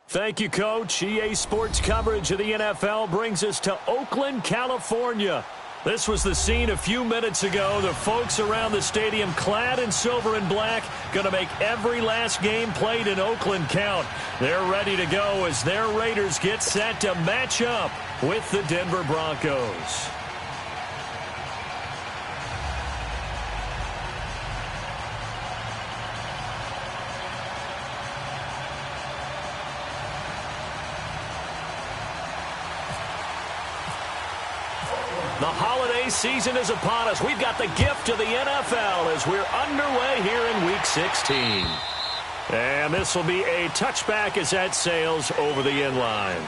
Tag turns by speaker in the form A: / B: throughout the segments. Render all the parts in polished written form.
A: Thank you, Coach. EA Sports coverage of the NFL brings us to Oakland, California. This was the scene a few minutes ago. The folks around the stadium clad in silver and black going to make every last game played in Oakland count. They're ready to go as their Raiders get set to match up with the Denver Broncos. The holiday season is upon us. We've got the gift of the NFL as we're underway here in Week 16. And this will be a touchback as that sails over the end line.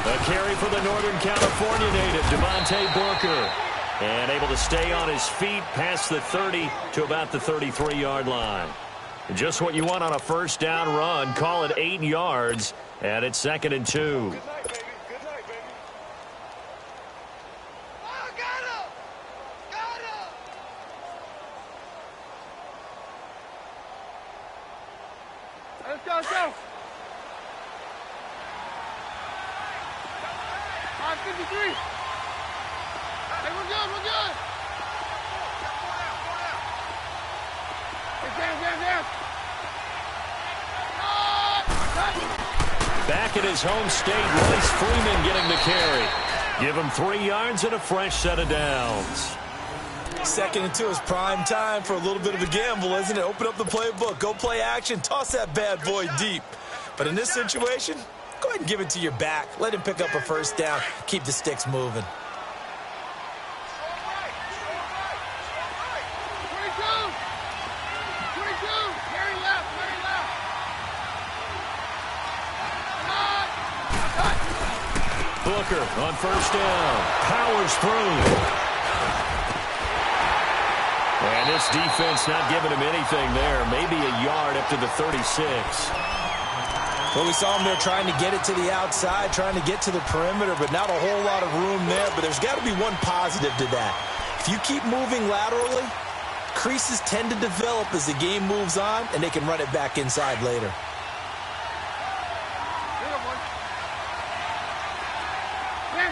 A: A carry for the Northern California native, Booker. And able to stay on his feet past the 30 to about the 33-yard line. Just what you want on a first down run. Call it 8 yards, and it's 2nd and 2.
B: Good night, baby. Good night, baby. Oh, got him! Got him! Let's go, let's go. 53. Hey, we're good, we're good. Down.
A: Back at his home state, Royce Freeman getting the carry. Give him 3 yards and a fresh set of downs.
C: 2nd and 2 is prime time for a little bit of a gamble, isn't it? Open up the playbook, go play action, toss that bad boy deep. But in this situation, go ahead and give it to your back. Let him pick up a first down. Keep the sticks moving.
B: 22. Carry left.
A: Booker on first down. Powers through. And this defense not giving him anything there. Maybe a yard up to the 36.
C: Well, we saw him there trying to get it to the outside, trying to get to the perimeter, but not a whole lot of room there. But there's got to be one positive to that. If you keep moving laterally, creases tend to develop as the game moves on, and they can run it back inside later.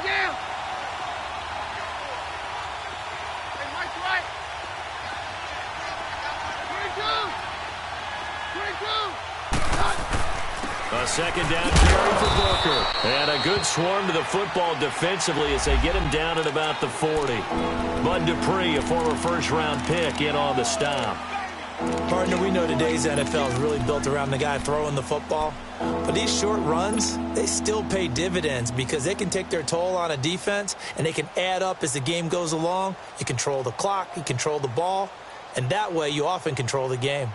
B: Down. Hey, Mike's right. 22.
A: A second down carry for Booker. And a good swarm to the football defensively as they get him down at about the 40. Bud Dupree, a former first-round pick, in on the stop.
C: Partner, we know today's NFL is really built around the guy throwing the football. But these short runs, they still pay dividends because they can take their toll on a defense, and they can add up as the game goes along. You control the clock, you control the ball, and that way you often control the game.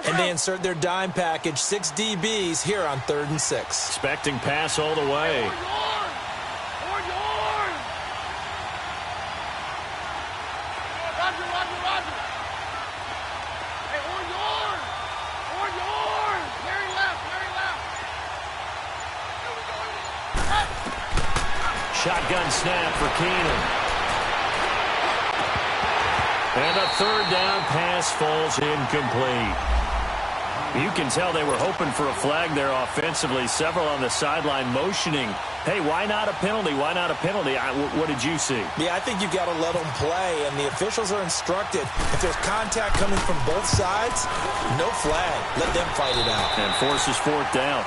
C: And they insert their dime package, 6 DBs here on 3rd and 6.
A: Expecting pass all the way.
B: Roger. Hey, on yours. Very left.
A: Shotgun snap for Keenan. And a 3rd down pass falls incomplete. You can tell they were hoping for a flag there offensively. Several on the sideline motioning. Hey, why not a penalty? What did you see?
C: Yeah, I think you've got to let them play, and the officials are instructed. If there's contact coming from both sides, no flag. Let them fight it out.
A: And forces 4th down.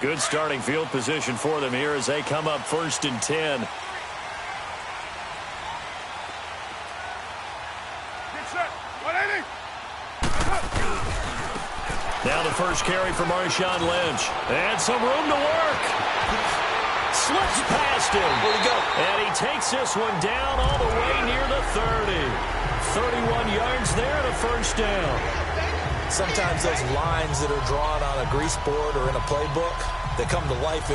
A: Good starting field position for them here as they come up 1st and 10. Now the first carry for Marshawn Lynch. And some room to work. Slips past him.
C: Where'd he go?
A: And he takes this one down all the way near the 30. 31 yards there and a first down.
C: Sometimes those lines that are drawn on a grease board or in a playbook, they come to life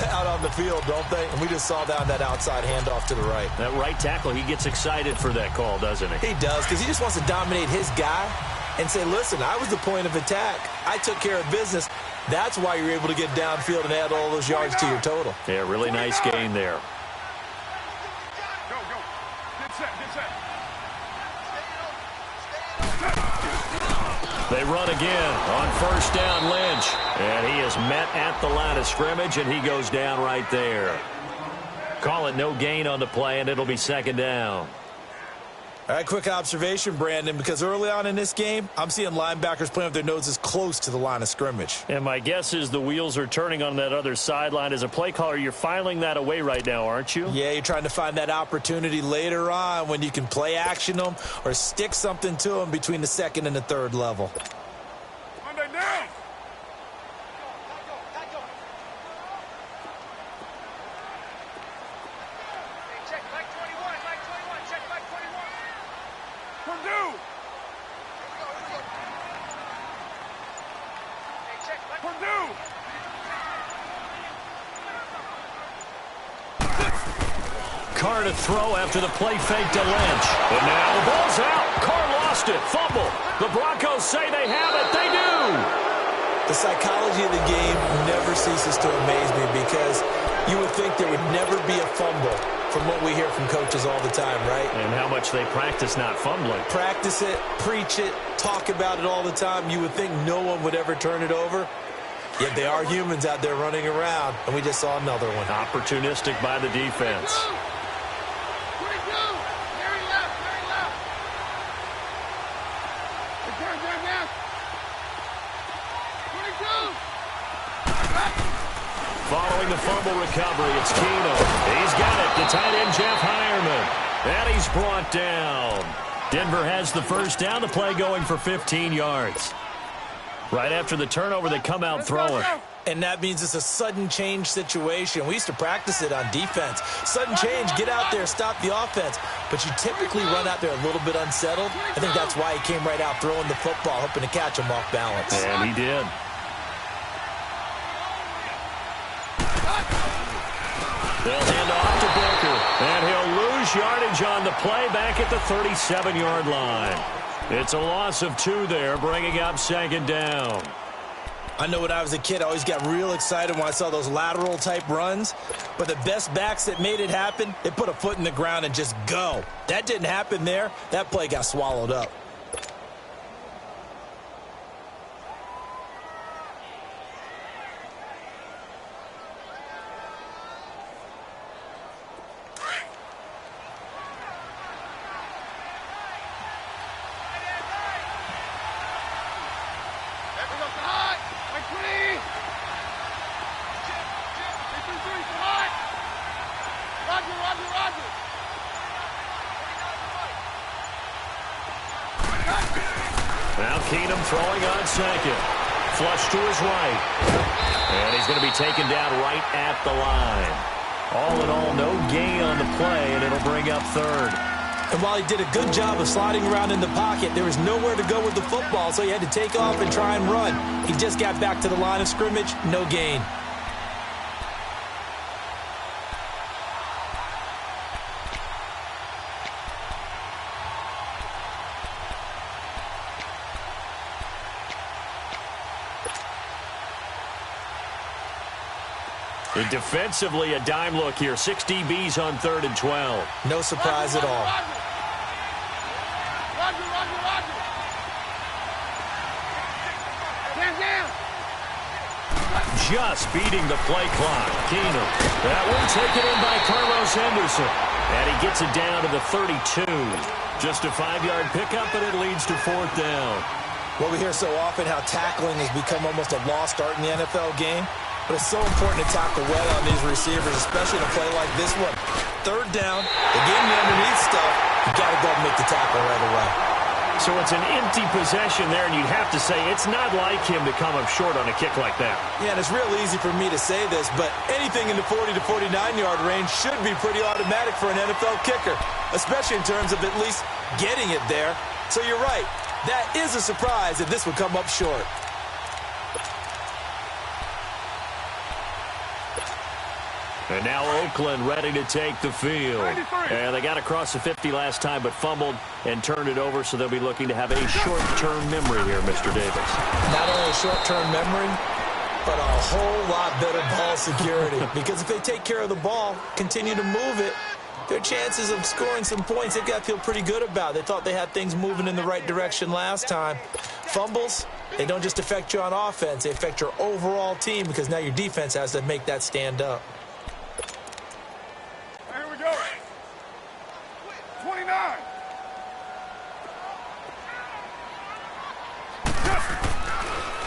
C: out on the field, don't they? And we just saw down that outside handoff to the right.
A: That right tackle, he gets excited for that call, doesn't he?
C: He does, because he just wants to dominate his guy and say, listen, I was the point of attack. I took care of business. That's why you're able to get downfield and add all those yards to your total.
A: Yeah, really nice gain there.
B: Go, go. Get set, get set.
A: They run again on first down, Lynch. And he is met at the line of scrimmage, and he goes down right there. Call it no gain on the play, and it'll be second down.
C: All right, quick observation, Brandon, because early on in this game, I'm seeing linebackers playing with their noses close to the line of scrimmage.
A: And my guess is the wheels are turning on that other sideline. As a play caller, you're filing that away right now, aren't you?
C: Yeah, you're trying to find that opportunity later on when you can play action them or stick something to them between the second and the third level.
B: Monday down. Check back 21, back 21, check back 21. Purdue. Check back Purdue.
A: Carr to throw after the play fake to Lynch. And now the ball's out. Carr lost it. Fumble. The Broncos say they have it. They do.
C: The psychology of the game never ceases to amaze me because you would think there would never be a fumble from what we hear from coaches all the time, right?
A: And how much they practice not fumbling.
C: Practice it, preach it, talk about it all the time. You would think no one would ever turn it over. Yet they are humans out there running around, and we just saw another one.
A: Opportunistic by the defense. Following the fumble recovery, it's Keenum. He's got it. The tight end, Jeff Hireman. And he's brought down. Denver has the first down. The play going for 15 yards. Right after the turnover, they come out throwing.
C: And that means it's a sudden change situation. We used to practice it on defense. Sudden change, get out there, stop the offense. But you typically run out there a little bit unsettled. I think that's why he came right out throwing the football, hoping to catch him off balance.
A: And he did. They'll hand off to Booker, and he'll lose yardage on the play back at the 37-yard line. It's a loss of 2 there, bringing up second down.
C: I know when I was a kid, I always got real excited when I saw those lateral-type runs. But the best backs that made it happen, they put a foot in the ground and just go. That didn't happen there. That play got swallowed up.
A: Now Keenum throwing on second. Flush to his right. And he's going to be taken down right at the line. All in all, no gain on the play, and it'll bring up third.
C: And while he did a good job of sliding around in the pocket, there was nowhere to go with the football, so he had to take off and try and run. He just got back to the line of scrimmage, no gain.
A: And defensively, a dime look here. 6 DBs on 3rd and 12.
C: No surprise at all.
A: Just beating the play clock. Keenum. That one taken in by Carlos Henderson. And he gets it down to the 32. Just a 5-yard pickup, and it leads to 4th down.
C: Well, we hear so often how tackling has become almost a lost art in the NFL game. But it's so important to tackle well on these receivers, especially in a play like this one. Third down, they're getting you underneath stuff. You got to go and make the tackle right away.
A: So it's an empty possession there, and you'd have to say it's not like him to come up short on a kick like that.
C: Yeah, and it's real easy for me to say this, but anything in the 40 to 49-yard range should be pretty automatic for an NFL kicker, especially in terms of at least getting it there. So you're right. That is a surprise that this would come up short.
A: And now Oakland ready to take the field. And they got across the 50 last time, but fumbled and turned it over, so they'll be looking to have a short-term memory here, Mr. Davis.
C: Not only a short-term memory, but a whole lot better ball security. Because if they take care of the ball, continue to move it, their chances of scoring some points, they've got to feel pretty good about. They thought they had things moving in the right direction last time. Fumbles, they don't just affect you on offense, they affect your overall team, because now your defense has to make that stand up.
B: Here we go. 29.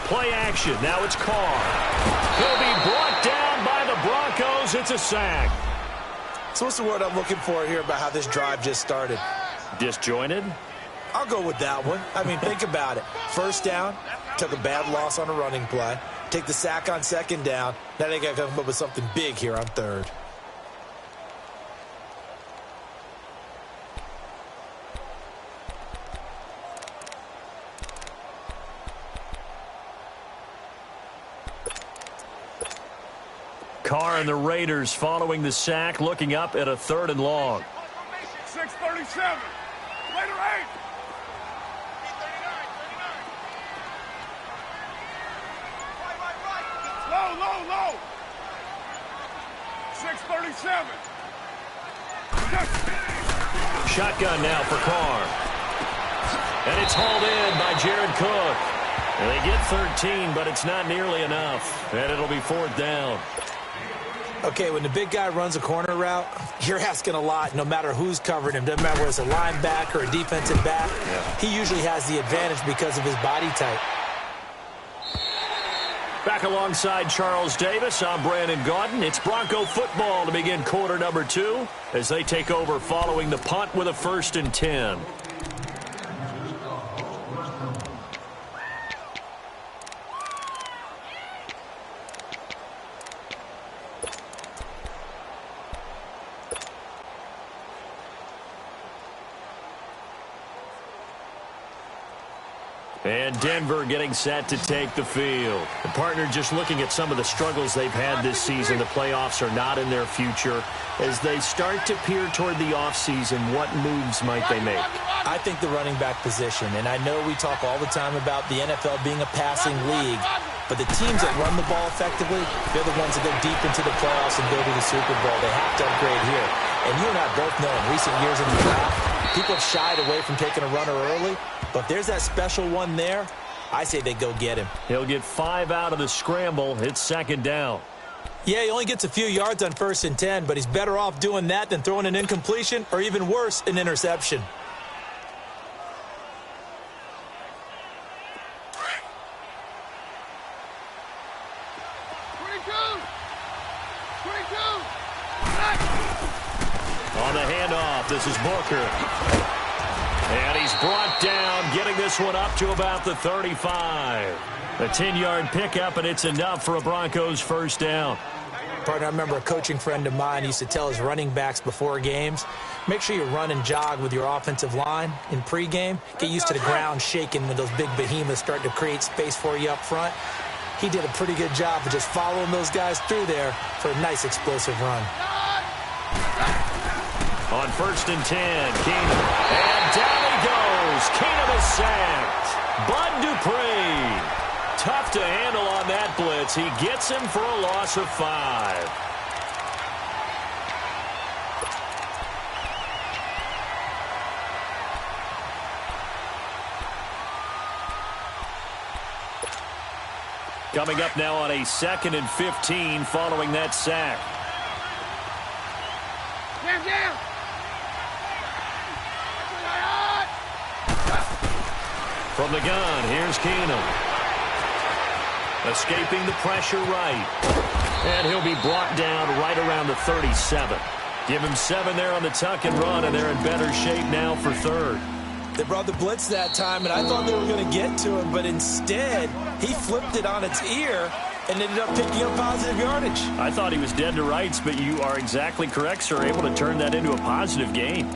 A: Play action. Now it's Carr. He'll be brought down by the Broncos. It's a sack.
C: So what's the word I'm looking for here about how this drive just started?
A: Disjointed?
C: I'll go with that one. I mean, think about it. First down, took a bad loss on a running play. Take the sack on second down. Now they got to come up with something big here on third.
A: Carr and the Raiders following the sack, looking up at a 3rd and long.
B: 6:37. Later 8. Low. 6:37.
A: Shotgun now for Carr. And it's hauled in by Jared Cook. And they get 13, but it's not nearly enough. And it'll be 4th down.
C: Okay, when the big guy runs a corner route, you're asking a lot no matter who's covering him. Doesn't matter whether it's a linebacker or a defensive back. Yeah. He usually has the advantage because of his body type.
A: Back alongside Charles Davis, I'm Brandon Gaudin. It's Bronco football to begin quarter number 2 as they take over following the punt with a 1st and 10. And Denver getting set to take the field. The partner just looking at some of the struggles they've had this season. The playoffs are not in their future. As they start to peer toward the offseason, what moves might they make?
C: I think the running back position. And I know we talk all the time about the NFL being a passing league. But the teams that run the ball effectively, they're the ones that go deep into the playoffs and go to the Super Bowl. They have to upgrade here. And you and I both know in recent years in the draft, people have shied away from taking a runner early. But if there's that special one there, I say they go get him.
A: He'll get 5 out of the scramble. It's 2nd down.
C: Yeah, he only gets a few yards on 1st and 10, but he's better off doing that than throwing an incompletion or even worse, an interception.
A: On the handoff, this is Booker. And he's brought down, getting this one up to about the 35. A 10-yard pickup, and it's enough for a Broncos 1st down.
C: Partner, I remember a coaching friend of mine used to tell his running backs before games, make sure you run and jog with your offensive line in pregame. Get used to the ground shaking when those big behemoths start to create space for you up front. He did a pretty good job of just following those guys through there for a nice explosive run.
A: On 1st and 10, Keenum. And down he goes. Keenum is sacked. Bud Dupree. Tough to handle on that blitz. He gets him for a loss of 5. Coming up now on a 2nd and 15 following that sack.
B: Down.
A: From the gun, here's Keenum. Escaping the pressure right. And he'll be brought down right around the 37. Give him 7 there on the tuck and run, and they're in better shape now for third.
C: They brought the blitz that time, and I thought they were going to get to him, but instead, he flipped it on its ear and ended up picking up positive yardage.
A: I thought he was dead to rights, but you are exactly correct, sir, able to turn that into a positive gain.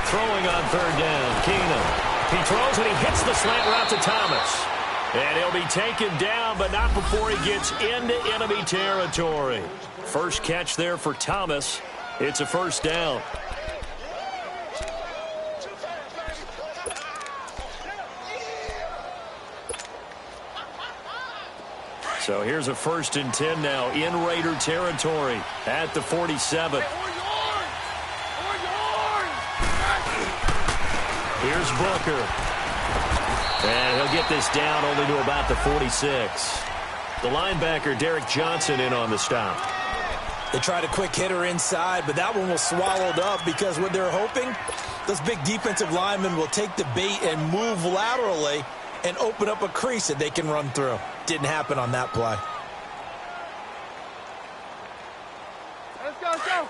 B: Throwing on third down, Keenum. He throws and he hits the slant route to Thomas.
A: And he'll be taken down, but not before he gets into enemy territory. First catch there for Thomas. It's a first down. So here's a 1st and 10 now in Raider territory at the 47. Here's Booker. And he'll get this down only to about the 46. The linebacker, Derek Johnson, in on the stop.
C: They tried a quick hitter inside, but that one was swallowed up because what they're hoping, those big defensive linemen will take the bait and move laterally and open up a crease that they can run through. Didn't happen on that play.
B: Let's go, let's go.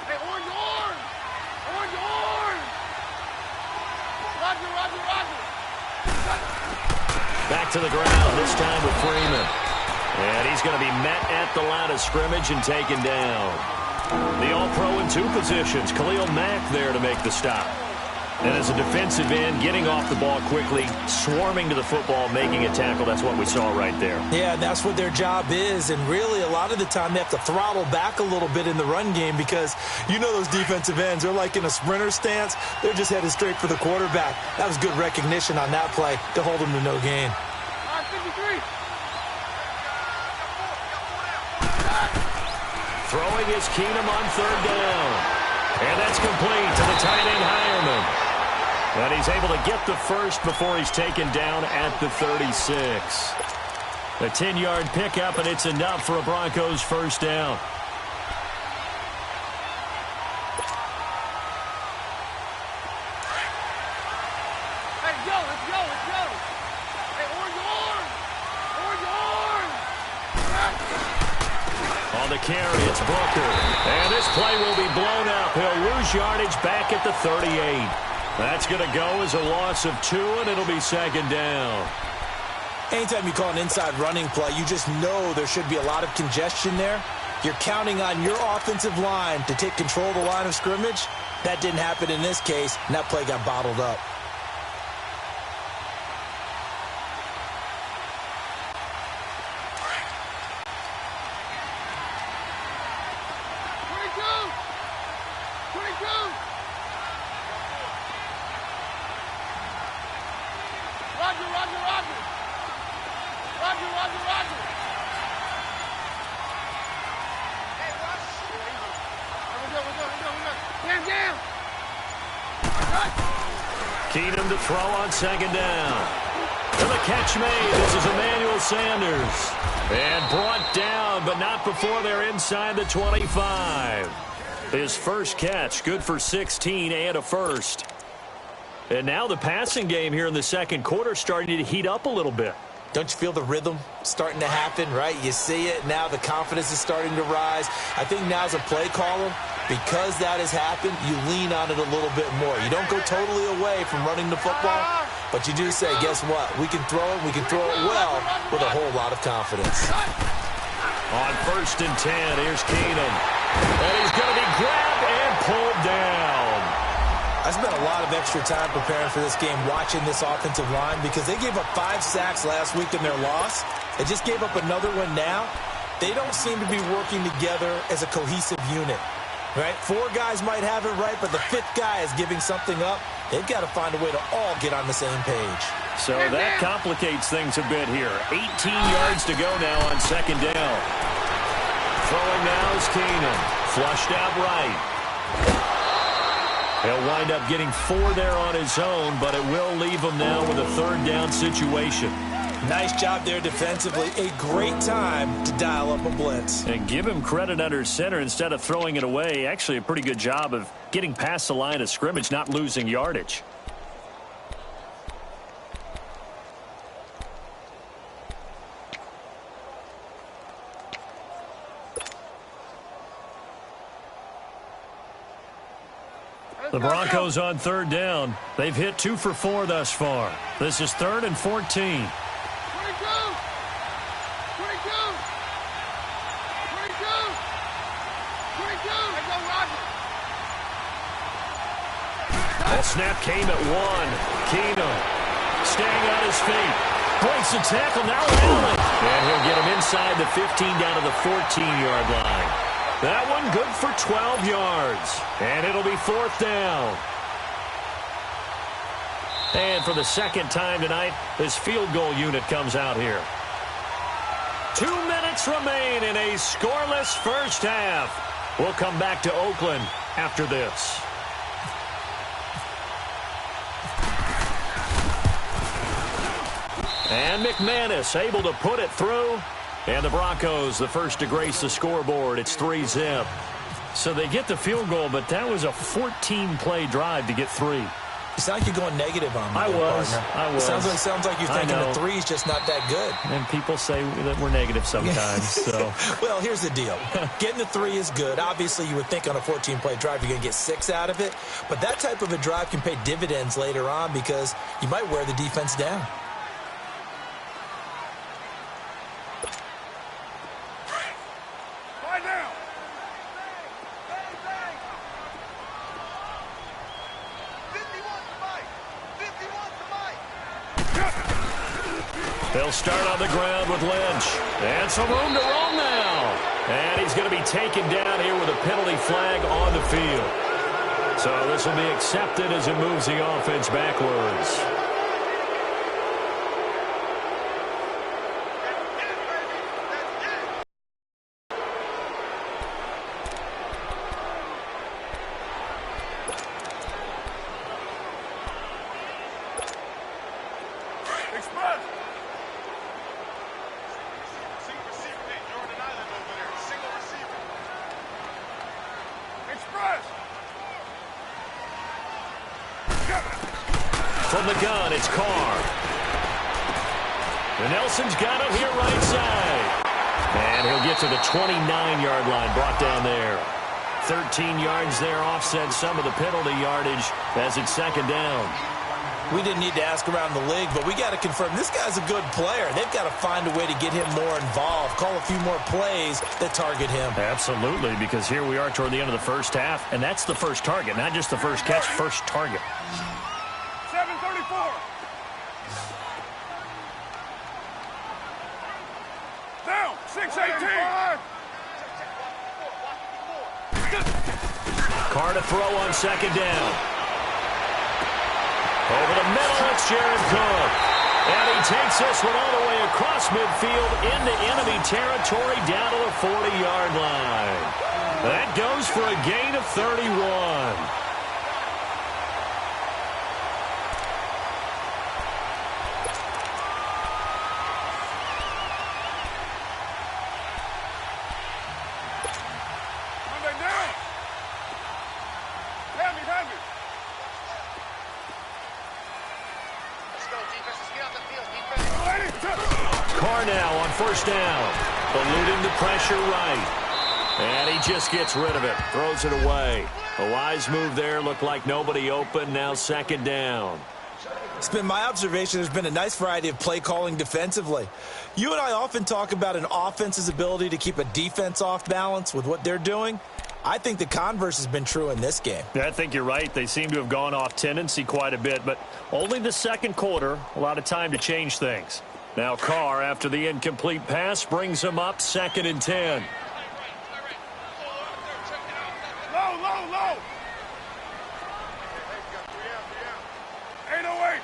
B: Hey, orange, orange! Orange, orange! Roger, roger, roger!
A: Back to the ground, this time with Freeman. And he's going to be met at the line of scrimmage and taken down. The All-Pro in 2 positions. Khalil Mack there to make the stop. And as a defensive end, getting off the ball quickly, swarming to the football, making a tackle. That's what we saw right there.
C: Yeah, that's what their job is. And really, a lot of the time, they have to throttle back a little bit in the run game because you know those defensive ends, they're like in a sprinter stance. They're just headed straight for the quarterback. That was good recognition on that play to hold them to no gain.
A: Throwing is Keenum on third down. And that's complete to the tight end, Hireman. And he's able to get the first before he's taken down at the 36. A 10-yard pickup, and it's enough for a Broncos first down.
B: Let's go, let's go, let's go! Hey, orange, orange! Orange, orange!
A: On the carry, it's Booker. And this play will be blown up. He'll lose yardage back at the 38. That's going to go as a loss of 2, and it'll be second down.
C: Anytime you call an inside running play, you just know there should be a lot of congestion there. You're counting on your offensive line to take control of the line of scrimmage. That didn't happen in this case, and that play got bottled up.
A: Keenum to throw on second down. And the catch made. This is Emmanuel Sanders. And brought down, but not before they're inside the 25. His first catch, good for 16 and a first. And now the passing game here in the second quarter starting to heat up a little bit.
C: Don't you feel the rhythm starting to happen, right? You see it. Now the confidence is starting to rise. I think now as a play caller, because that has happened, you lean on it a little bit more. You don't go totally away from running the football, but you do say, guess what? We can throw it. We can throw it well with a whole lot of confidence.
A: On 1st and 10, here's Keenum. And he's going to be grabbed and pulled down.
C: I spent a lot of extra time preparing for this game, watching this offensive line, because they gave up 5 sacks last week in their loss. They just gave up another one now. They don't seem to be working together as a cohesive unit, right? 4 guys might have it right, but the 5th guy is giving something up. they've got to find a way to all get on the same page.
A: So that complicates things a bit here. 18 yards to go now on second down. Throwing now is Keenum. Flushed out right. He'll wind up getting 4 there on his own, but it will leave him now with a third down situation.
C: Nice job there defensively. A great time to dial up a blitz.
A: And give him credit under center instead of throwing it away. Actually a pretty good job of getting past the line of scrimmage, not losing yardage. The Broncos on third down. They've hit 2 for 4 thus far. This is 3rd and 14. That snap came at 1. Keenum staying on his feet. Breaks the tackle. Now Allen. And he'll get him inside the 15 down to the 14-yard line. That one good for 12 yards. And it'll be 4th down. And for the second time tonight, this field goal unit comes out here. 2 minutes remain in a scoreless first half. We'll come back to Oakland after this. And McManus able to put it through. And the Broncos, the first to grace the scoreboard. It's 3-zip. So they get the field goal, but that was a 14-play drive to get 3.
C: You sound like you're going negative on me.
A: I was.
C: It sounds like you're thinking the 3's just not that good.
A: And people say that we're negative sometimes. So.
C: Well, here's the deal. Getting the 3 is good. Obviously, you would think on a 14-play drive you're going to get 6 out of it. But that type of a drive can pay dividends later on because you might wear the defense down.
A: They'll start on the ground with Lynch. And some room to roam now. And he's going to be taken down here with a penalty flag on the field. So this will be accepted as it moves the offense backwards. From the gun, it's Carr. And Nelson's got him here right side. And he'll get to the 29-yard line, brought down there. 13 yards there, offset some of the penalty yardage as it's second down.
C: We didn't need to ask around the league, but we got to confirm this guy's a good player. They've got to find a way to get him more involved, call a few more plays that target him.
A: Absolutely, because here we are toward the end of the first half, and that's the first target, not just the first catch, first target.
B: 7:34. Down, 6:18.
A: Carr to throw on second down. Over the middle, it's Jared Cook. And he takes this one all the way across midfield into enemy territory down to the 40-yard line. That goes for a gain of 31. Carr now on first down. Eluding the pressure right. And he just gets rid of it. Throws it away. A wise move there. Looked like nobody open. Now second down.
C: It's been my observation there's been a nice variety of play calling defensively. You and I often talk about an offense's ability to keep a defense off balance with what they're doing. I think the converse has been true in this game.
A: Yeah, I think you're right. They seem to have gone off tendency quite a bit, but only the second quarter. A lot of time to change things. Now Carr, after the incomplete pass, brings him up 2nd and 10.
B: Low. 808.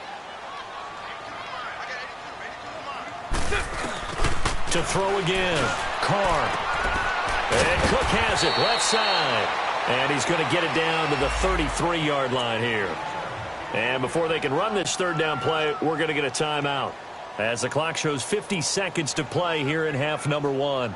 A: To throw again. Carr. And Cook has it left side. And he's going to get it down to the 33-yard line here. And before they can run this third down play, we're going to get a timeout, as the clock shows 50 seconds to play here in half number 1.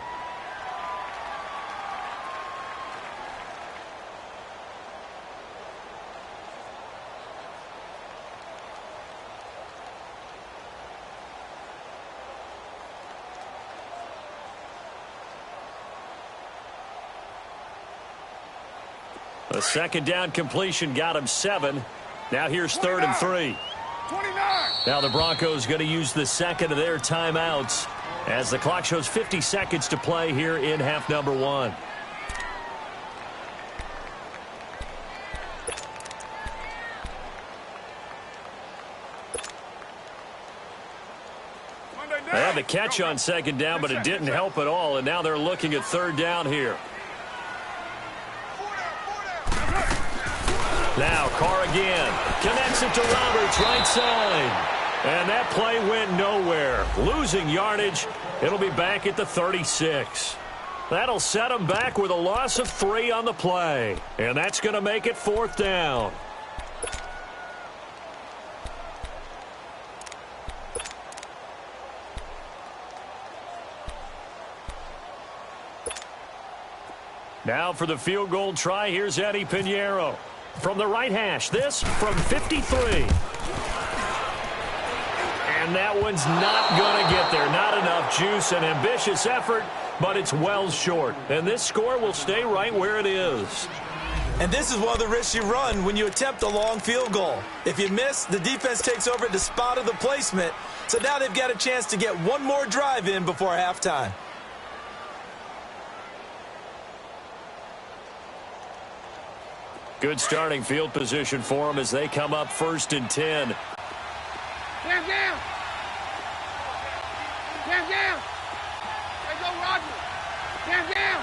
A: A second down completion got him 7. Now here's 3rd and 3.
B: 29.
A: Now the Broncos going to use the second of their timeouts, as the clock shows 50 seconds to play here in half number 1. They had the catch on second down, but it didn't help at all, and now they're looking at third down here. Now Carr again. Connects it to Roberts, right side. And that play went nowhere. Losing yardage. It'll be back at the 36. That'll set them back with a loss of 3 on the play. And that's going to make it 4th down. Now for the field goal try, here's Eddie Pinheiro. From the right hash, this from 53. And that one's not going to get there. Not enough juice. An ambitious effort, but it's well short. And this score will stay right where it is.
C: And this is one of the risks you run when you attempt a long field goal. If you miss, the defense takes over at the spot of the placement. So now they've got a chance to get one more drive in before halftime.
A: Good starting field position for them as they come up 1st and 10.
B: Down. Down. There go Roger. Down.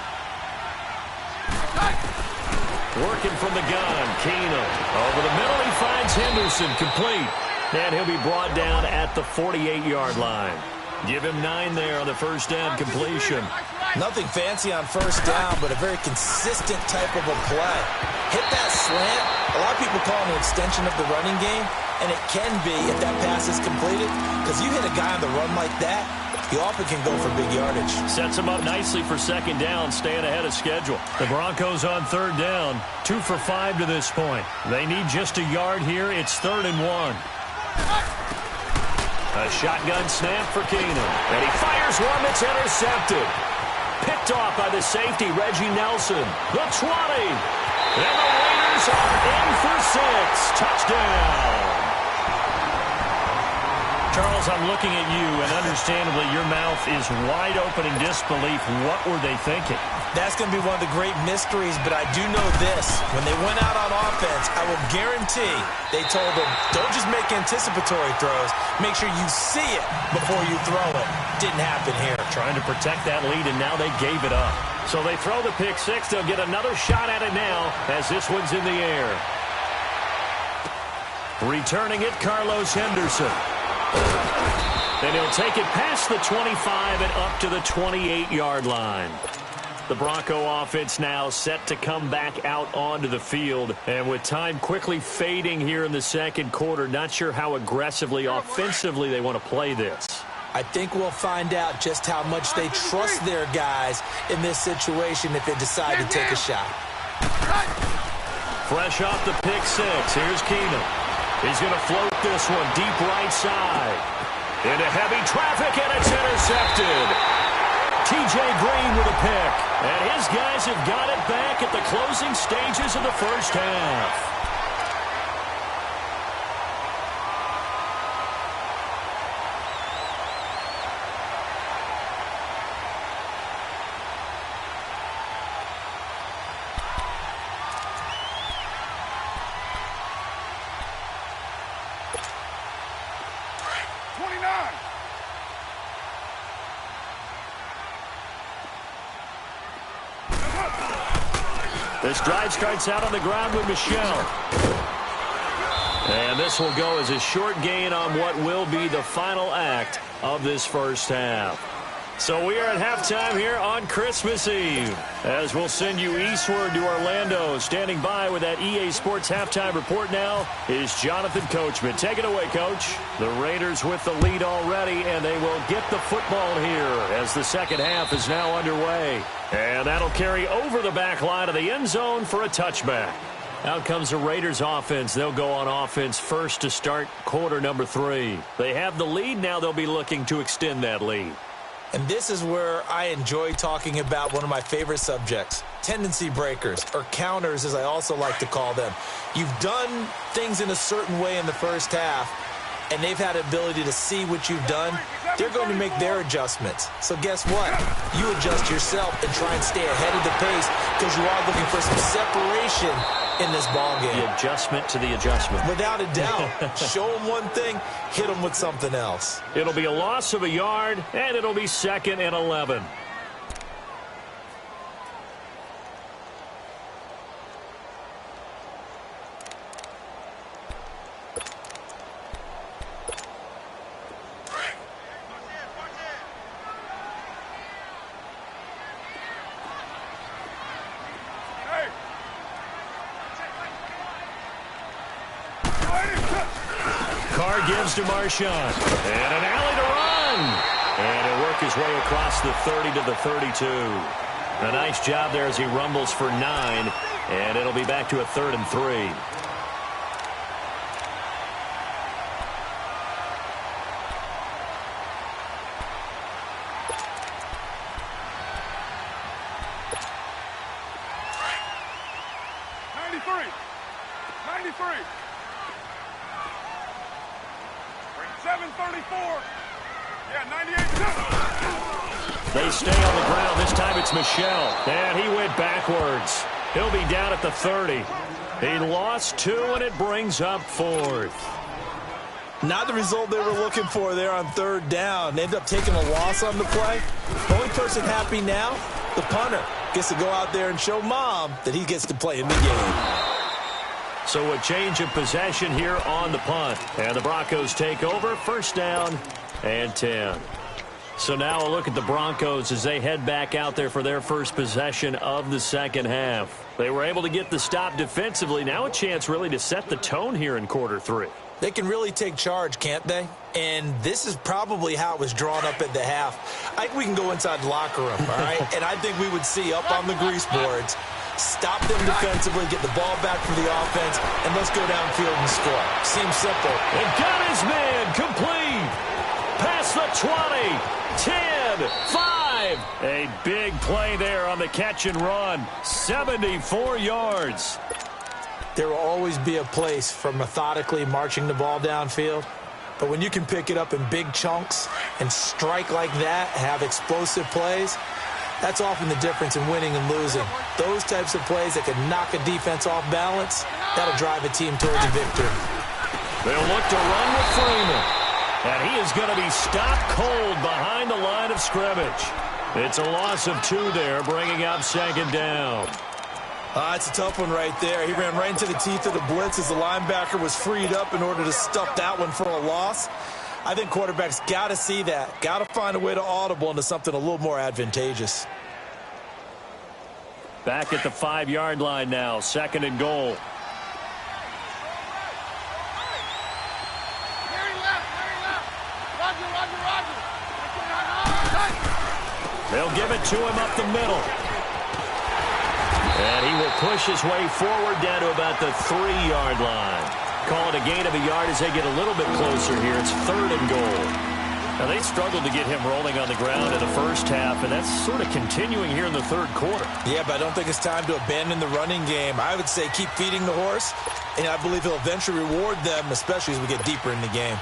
A: Working from the gun, Keenum. Over the middle, he finds Henderson, complete. And he'll be brought down at the 48-yard line. Give him 9 there on the first down completion.
C: Nothing fancy on first down, but a very consistent type of a play. Hit that slant. A lot of people call it an extension of the running game, and it can be if that pass is completed, because you hit a guy on the run like that, he often can go for big yardage. Sets
A: him up nicely for second down, staying ahead of schedule. The Broncos on third down, 2 for 5 to this point. They need just a yard here. It's 3rd and 1. A shotgun snap for Keenum. And he fires one that's intercepted. Picked off by the safety, Reggie Nelson. The 20. And the Raiders are in for 6. Touchdown. Charles, I'm looking at you, and understandably, your mouth is wide open in disbelief. What were they thinking?
C: That's going to be one of the great mysteries, but I do know this. When they went out on offense, I will guarantee they told them, don't just make anticipatory throws. Make sure you see it before you throw it. Didn't happen here.
A: Trying to protect that lead, and now they gave it up. So they throw the pick 6. They'll get another shot at it now as this one's in the air. Returning it, Carlos Henderson. And he'll take it past the 25 and up to the 28-yard line. The Bronco offense now set to come back out onto the field. And with time quickly fading here in the second quarter, not sure how aggressively, offensively they want to play this.
C: I think we'll find out just how much they trust their guys in this situation if they decide to take a shot.
A: Fresh off the pick 6, here's Keenum. He's going to float this one deep right side. Into heavy traffic, and it's intercepted. T.J. Green with a pick. And his guys have got it back at the closing stages of the first half. This drive starts out on the ground with Michel. And this will go as a short gain on what will be the final act of this first half. So we are at halftime here on Christmas Eve, as we'll send you eastward to Orlando. Standing by with that EA Sports halftime report now is Jonathan Coachman. Take it away, Coach. The Raiders with the lead already, and they will get the football here as the second half is now underway. And that'll carry over the back line of the end zone for a touchback. Out comes the Raiders offense. They'll go on offense first to start quarter number 3. They have the lead. Now they'll be looking to extend that lead.
C: And this is where I enjoy talking about one of my favorite subjects, tendency breakers, or counters as I also like to call them. You've done things in a certain way in the first half, and they've had the ability to see what you've done. They're going to make their adjustments. So guess what? You adjust yourself and try and stay ahead of the pace because you are looking for some separation in this ball game.
A: The adjustment to the adjustment.
C: Without a doubt. Show them one thing, hit them with something else.
A: It'll be a loss of a yard, and it'll be 2nd and 11. Gives to Marshawn. And an alley to run. And he'll work his way across the 30 to the 32. A nice job there as he rumbles for 9. And it'll be back to a 3rd and 3. They stay on the ground. This time it's Michel. And he went backwards. He'll be down at the 30. He lost 2, and it brings up 4th.
C: Not the result they were looking for there on 3rd down. They ended up taking a loss on the play. The only person happy now, the punter, gets to go out there and show Mom that he gets to play in the game.
A: So a change of possession here on the punt. And the Broncos take over. 1st down and 10. So now a look at the Broncos as they head back out there for their first possession of the second half. They were able to get the stop defensively. Now a chance really to set the tone here in quarter 3.
C: They can really take charge, can't they? And this is probably how it was drawn up at the half. I think we can go inside the locker room, all right? And I think we would see up on the grease boards, stop them defensively, get the ball back for the offense, and let's go downfield and score. Seems simple.
A: And got his man complete. Past the 20, 10, 5. A big play there on the catch and run. 74 yards.
C: There will always be a place for methodically marching the ball downfield. But when you can pick it up in big chunks and strike like that, have explosive plays, that's often the difference in winning and losing. Those types of plays that can knock a defense off balance, that'll drive a team towards a victory.
A: They'll look to run with Freeman. And he is going to be stopped cold behind the line of scrimmage. It's a loss of 2 there, bringing up 2nd down.
C: It's a tough one right there. He ran right into the teeth of the blitz as the linebacker was freed up in order to stuff that one for a loss. I think quarterbacks got to see that. Got to find a way to audible into something a little more advantageous.
A: Back at the 5-yard line now, 2nd and goal. They'll give it to him up the middle. And he will push his way forward down to about the 3-yard line. Call it a gain of a yard as they get a little bit closer here. It's 3rd and goal. Now, they struggled to get him rolling on the ground in the first half, and that's sort of continuing here in the 3rd quarter.
C: Yeah, but I don't think it's time to abandon the running game. I would say keep feeding the horse, and I believe he'll eventually reward them, especially as we get deeper in the game.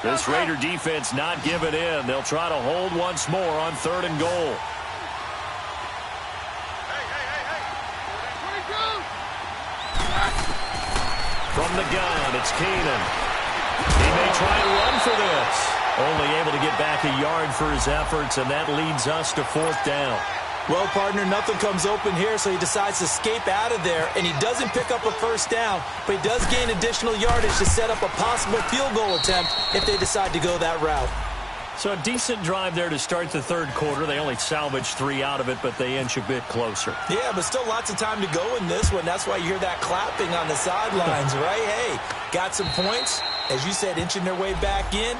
A: This Raider defense not giving in. They'll try to hold once more on 3rd and goal. From the gun, it's Keenan. He may try and run for this. Only able to get back a yard for his efforts, and that leads us to 4th down.
C: Well, partner, nothing comes open here, so he decides to escape out of there, and he doesn't pick up a first down, but he does gain additional yardage to set up a possible field goal attempt if they decide to go that route.
A: So a decent drive there to start the 3rd quarter. They only salvaged 3 out of it, but they inch a bit closer.
C: Yeah, but still lots of time to go in this one. That's why you hear that clapping on the sidelines, right? Hey, got some points. As you said, inching their way back in.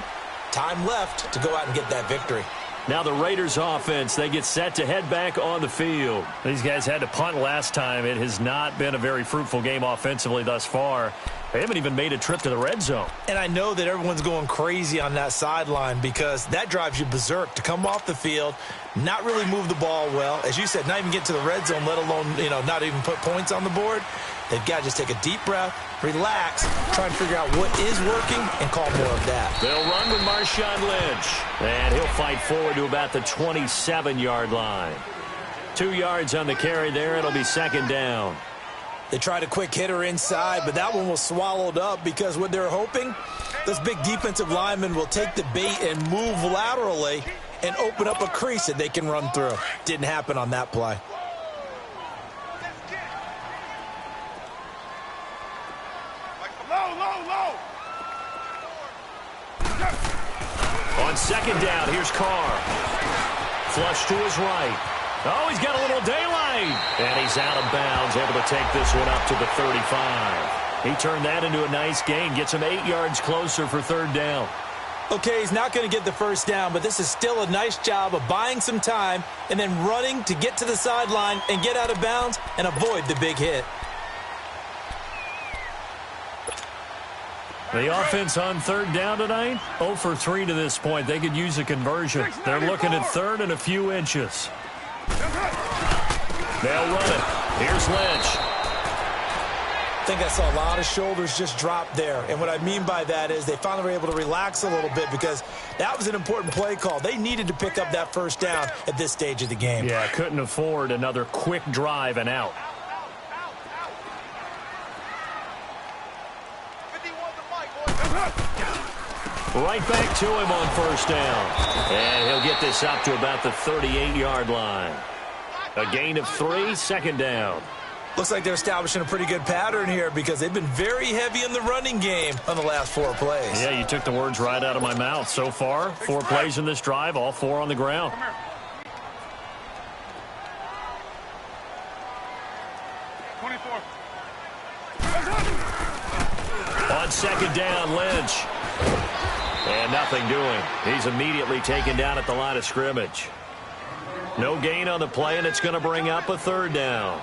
C: Time left to go out and get that victory.
A: Now the Raiders offense, they get set to head back on the field. These guys had to punt last time. It has not been a very fruitful game offensively thus far. They haven't even made a trip to the red zone.
C: And I know that everyone's going crazy on that sideline because that drives you berserk to come off the field, not really move the ball well. As you said, not even get to the red zone, let alone, not even put points on the board. They've got to just take a deep breath, relax, try and figure out what is working, and call more of that.
A: They'll run with Marshawn Lynch, and he'll fight forward to about the 27-yard line. 2 yards on the carry there. It'll be 2nd down.
C: They tried a quick hitter inside, but that one was swallowed up because what they're hoping, this big defensive lineman will take the bait and move laterally and open up a crease that they can run through. Didn't happen on that play.
A: On 2nd down, here's Carr. Flush to his right. Oh, he's got a little daylight. And he's out of bounds, able to take this one up to the 35. He turned that into a nice gain, gets him 8 yards closer for 3rd down.
C: Okay, he's not going to get the first down, but this is still a nice job of buying some time and then running to get to the sideline and get out of bounds and avoid the big hit.
A: The offense on 3rd down tonight, 0 for 3 to this point. They could use a conversion. They're looking at 3rd and a few inches. They'll run it. Here's Lynch.
C: I think I saw a lot of shoulders just drop there. And what I mean by that is they finally were able to relax a little bit because that was an important play call. They needed to pick up that first down at this stage of the game.
A: Yeah, couldn't afford another quick drive and out. Right back to him on 1st down. And he'll get this up to about the 38-yard line. A gain of 3, 2nd down.
C: Looks like they're establishing a pretty good pattern here because they've been very heavy in the running game on the last 4 plays.
A: Yeah, you took the words right out of my mouth. So far, 4 plays in this drive, all 4 on the ground. On 2nd down, Lynch. And nothing doing. He's immediately taken down at the line of scrimmage. No gain on the play, and it's going to bring up a 3rd down.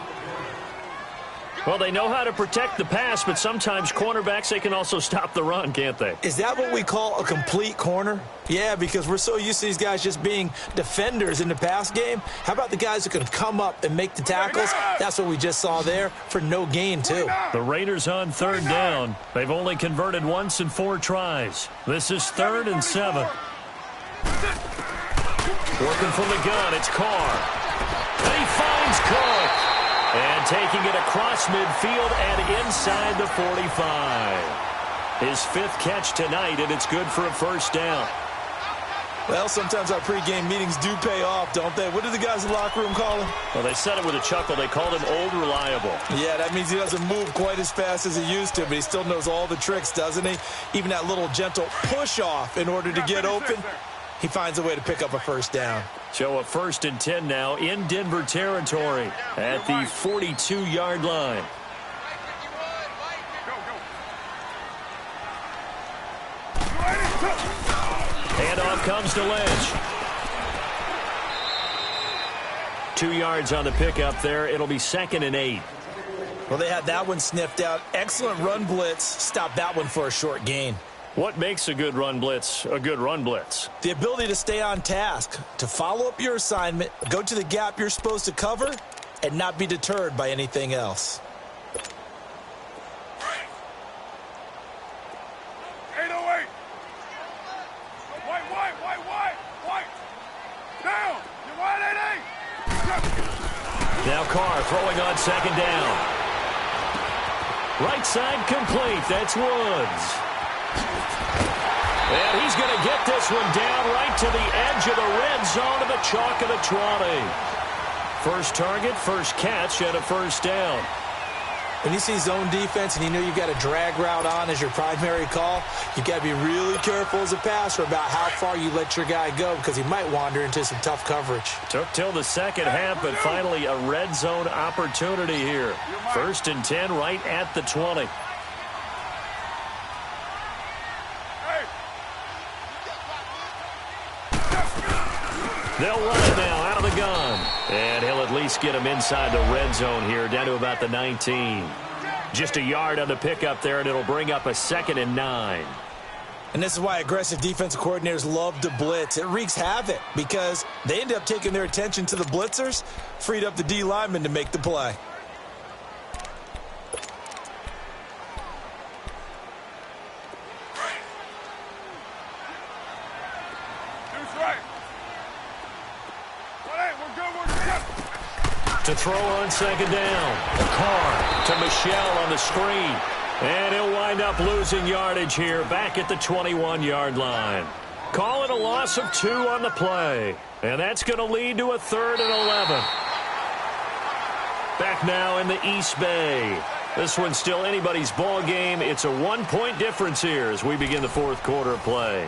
A: Well, they know how to protect the pass, but sometimes cornerbacks, they can also stop the run, can't they?
C: Is that what we call a complete corner? Yeah, because we're so used to these guys just being defenders in the pass game. How about the guys who can come up and make the tackles? That's what we just saw there for no gain, too.
A: The Raiders on 3rd down. They've only converted once in 4 tries. This is 3rd and 7. Working from the gun, it's Carr. And he finds Cook. And taking it across midfield and inside the 45. His 5th catch tonight, and it's good for a 1st down.
C: Well, sometimes our pregame meetings do pay off, don't they? What do the guys in the locker room call him?
A: Well, they said it with a chuckle. They called him Old Reliable.
C: Yeah, that means he doesn't move quite as fast as he used to, but he still knows all the tricks, doesn't he? Even that little gentle push-off in order to get open. He finds a way to pick up a 1st down.
A: So a 1st and 10 now in Denver territory at the 42-yard line. Handoff comes to Lynch. 2 yards on the pickup there. It'll be 2nd and 8.
C: Well, they had that one sniffed out. Excellent run blitz. Stop that one for a short gain.
A: What makes a good run blitz a good run blitz?
C: The ability to stay on task, to follow up your assignment, go to the gap you're supposed to cover, and not be deterred by anything else.
B: 808. White. Down. You wide 88.
A: Now Carr throwing on 2nd down. Right side complete. That's Woods. And he's going to get this one down right to the edge of the red zone to the chalk of the 20. First target, first catch, and a first down.
C: When you see zone defense and you know you've got a drag route on as your primary call, you've got to be really careful as a passer about how far you let your guy go because he might wander into some tough coverage.
A: Took till the second half, but finally a red zone opportunity here. First and 10 right at the 20. They'll run it now out of the gun. And he'll at least get him inside the red zone here, down to about the 19. Just a yard on the pickup there, and it'll bring up a 2nd and 9.
C: And this is why aggressive defensive coordinators love to blitz. It wreaks havoc because they end up taking their attention to the blitzers, freed up the D lineman to make the play.
A: To throw on second down. Carr to Michelle on the screen. And he'll wind up losing yardage here back at the 21-yard line. Call it a loss of 2 on the play. And that's going to lead to a 3rd and 11. Back now in the East Bay. This one's still anybody's ball game. It's a 1-point difference here as we begin the 4th quarter of play.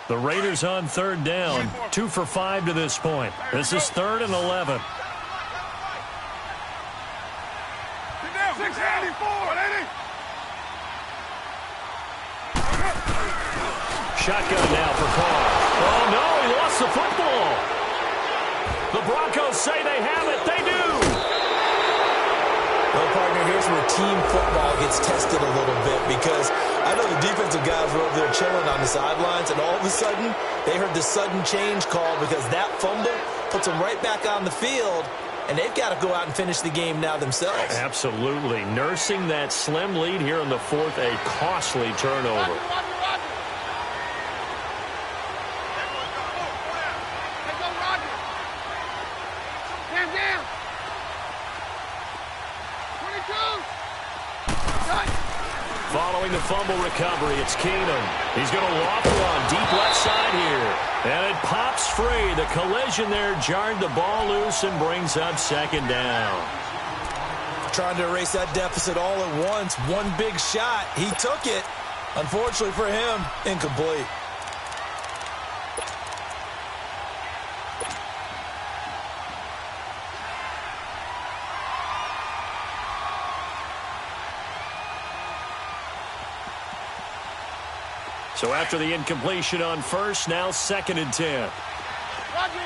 A: The Raiders on 3rd down, 2 for 5 to this point. This is 3rd and 11. Shotgun now for Carr. Oh, no, he lost the football. The Broncos say they have it. They do.
C: Well, partner, here's where team football gets tested a little bit because I know the defensive guys were over there chilling on the sidelines, and all of a sudden, they heard the sudden change call because that fumble puts them right back on the field, and they've got to go out and finish the game now themselves.
A: Absolutely. Nursing that slim lead here in the 4th, a costly turnover. Following the fumble recovery, it's Keenum. He's going to loft one deep left side here. And it pops free. The collision there jarred the ball loose and brings up 2nd down.
C: Trying to erase that deficit all at once. One big shot. He took it. Unfortunately for him, incomplete.
A: So after the incompletion on first, now 2nd and 10.
B: Roger.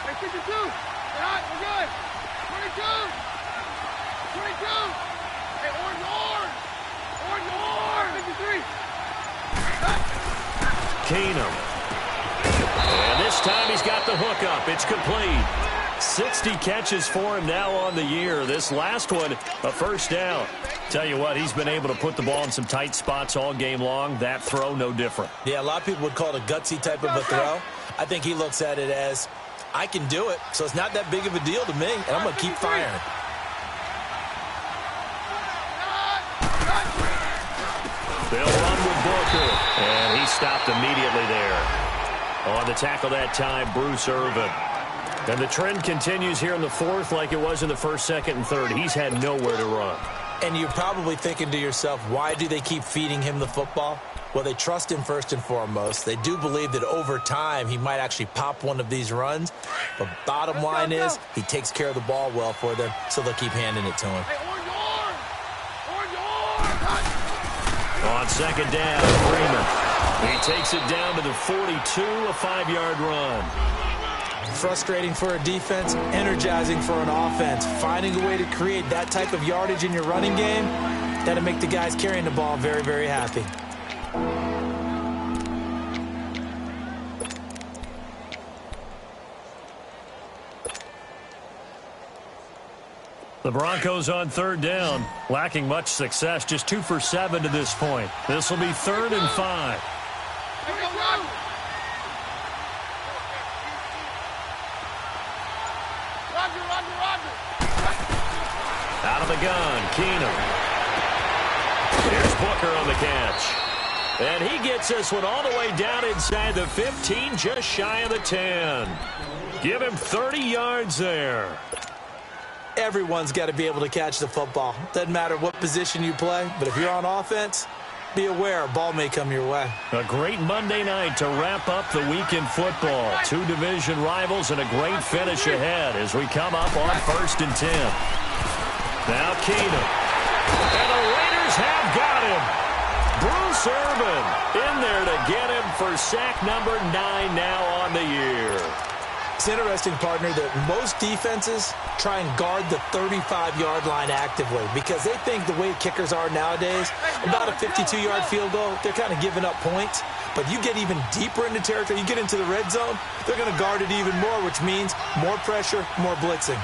B: Hey, 52. We're hot. We're good. 22. Hey, orange. 53.
A: Keenum. And this time he's got the hook up. It's complete. 60 catches for him now on the year. This last one, a first down. Tell you what, he's been able to put the ball in some tight spots all game long. That throw, no different.
C: Yeah, a lot of people would call it a gutsy type of a throw. I think he looks at it as, I can do it, so it's not that big of a deal to me, and I'm going to keep firing.
A: They'll run with Booker, and he stopped immediately there. On the tackle that time, Bruce Irvin. And the trend continues here in the 4th like it was in the 1st, 2nd, and 3rd. He's had nowhere to run.
C: And you're probably thinking to yourself, why do they keep feeding him the football? Well, they trust him first and foremost. They do believe that over time he might actually pop one of these runs. But bottom line is he takes care of the ball well for them, so they'll keep handing it to him.
A: On 2nd down, Freeman. He takes it down to the 42, a 5-yard run.
C: Frustrating for a defense, energizing for an offense. Finding a way to create that type of yardage in your running game, that'll make the guys carrying the ball very, very happy.
A: The Broncos on third down, lacking much success, just 2 for 7 to this point. This will be 3rd and 5. Out of the gun, Keenum. Here's Booker on the catch. And he gets this one all the way down inside the 15, just shy of the 10. Give him 30 yards there.
C: Everyone's got to be able to catch the football. Doesn't matter what position you play, but if you're on offense, be aware a ball may come your way.
A: A great Monday night to wrap up the week in football. 2 division rivals and a great finish ahead as we come up on 1st and 10. Now Keenum. And the Raiders have got him. Bruce Irvin in there to get him for sack number 9 now on the year.
C: It's interesting, partner, that most defenses try and guard the 35-yard line actively because they think the way kickers are nowadays, about a 52-yard field goal, they're kind of giving up points. But you get even deeper into territory, you get into the red zone, they're going to guard it even more, which means more pressure, more blitzing.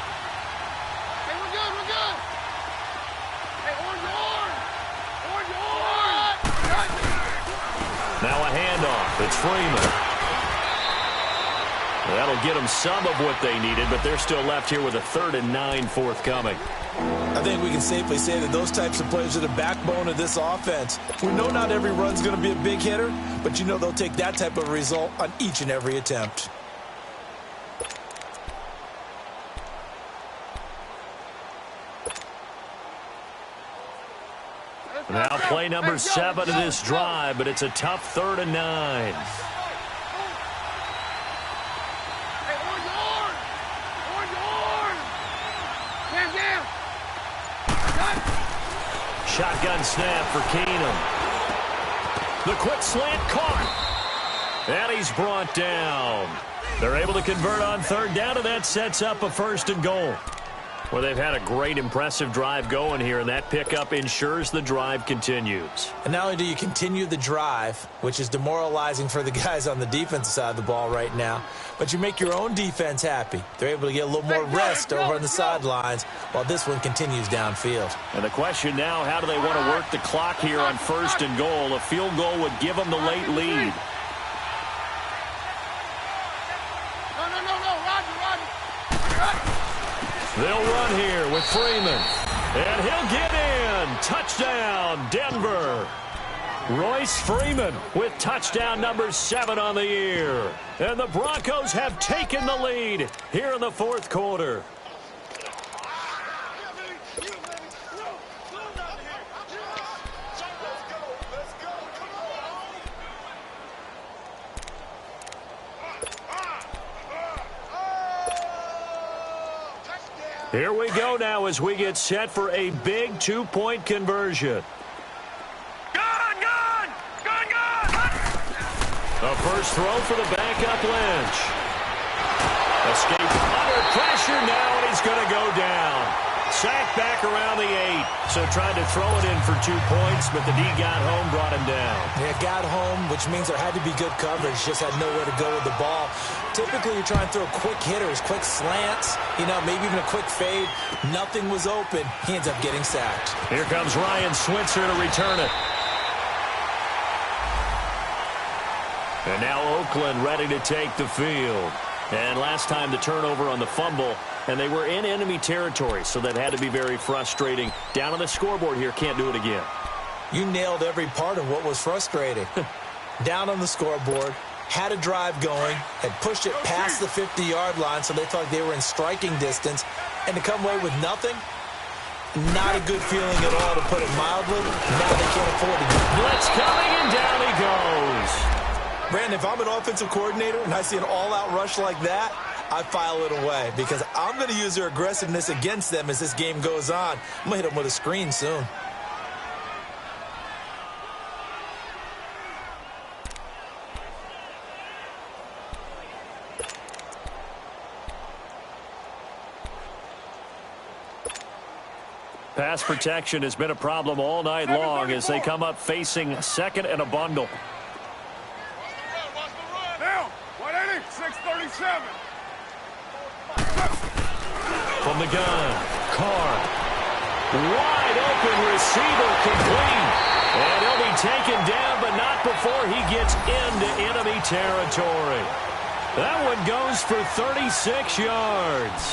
B: Hey, we're good, we're good. Hey, orange.
A: Now a handoff. It's Freeman. That'll get them some of what they needed, but they're still left here with a 3rd and 9 forthcoming.
C: I think we can safely say that those types of players are the backbone of this offense. We know not every run's going to be a big hitter, but you know they'll take that type of result on each and every attempt.
A: Now play number 7 of this drive, but it's a tough 3rd and 9. Shotgun snap for Keenum. The quick slant caught. And he's brought down. They're able to convert on 3rd down, and that sets up a 1st and goal. Well, they've had a great, impressive drive going here, and that pickup ensures the drive continues. And not only do you continue the drive, which is demoralizing for the guys on the defensive side of the ball right now, but you make your own defense happy. They're able to get a little more rest over on the sidelines while this one continues downfield. And the question now, how do they want to work the clock here on 1st and goal? A field goal would give them the late lead. They'll run here with Freeman. And he'll get in. Touchdown, Denver. Royce Freeman with touchdown number 7 on the year. And the Broncos have taken the lead here in the 4th quarter. Here we go now as we get set for a big 2-point conversion. A first throw for the backup Lynch. Escape under pressure now, and he's going to go down. Sacked back around the 8. So tried to throw it in for 2 points, but the D got home, brought him down.
C: Yeah, got home, which means there had to be good coverage. Just had nowhere to go with the ball. Typically, you're trying to throw quick hitters, quick slants, maybe even a quick fade. Nothing was open. He ends up getting sacked.
A: Here comes Ryan Switzer to return it. And now Oakland ready to take the field. And last time the turnover on the fumble, and they were in enemy territory, so that had to be very frustrating. Down on the scoreboard here, can't do it again.
C: You nailed every part of what was frustrating. Down on the scoreboard, had a drive going, had pushed it past the 50-yard line, so they felt like they were in striking distance, and to come away with nothing, not a good feeling at all, to put it mildly. Now they can't afford to do it.
A: Blitz coming, and down he goes.
C: Brandon, if I'm an offensive coordinator and I see an all-out rush like that, I file it away because I'm going to use their aggressiveness against them as this game goes on. I'm going to hit them with a screen soon.
A: Pass protection has been a problem all night long as they come up facing 2nd and a bundle.
B: Now, 180, 637.
A: From the gun, Carr. Wide open receiver complete. And he'll be taken down, but not before he gets into enemy territory. That one goes for 36 yards.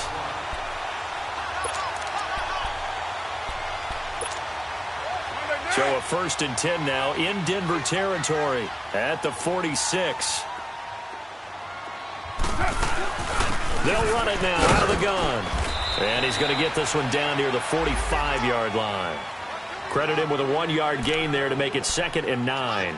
A: So a 1st and 10 now in Denver territory at the 46. They'll run it now out of the gun. And he's going to get this one down near the 45-yard line. Credit him with a 1-yard gain there to make it 2nd and 9.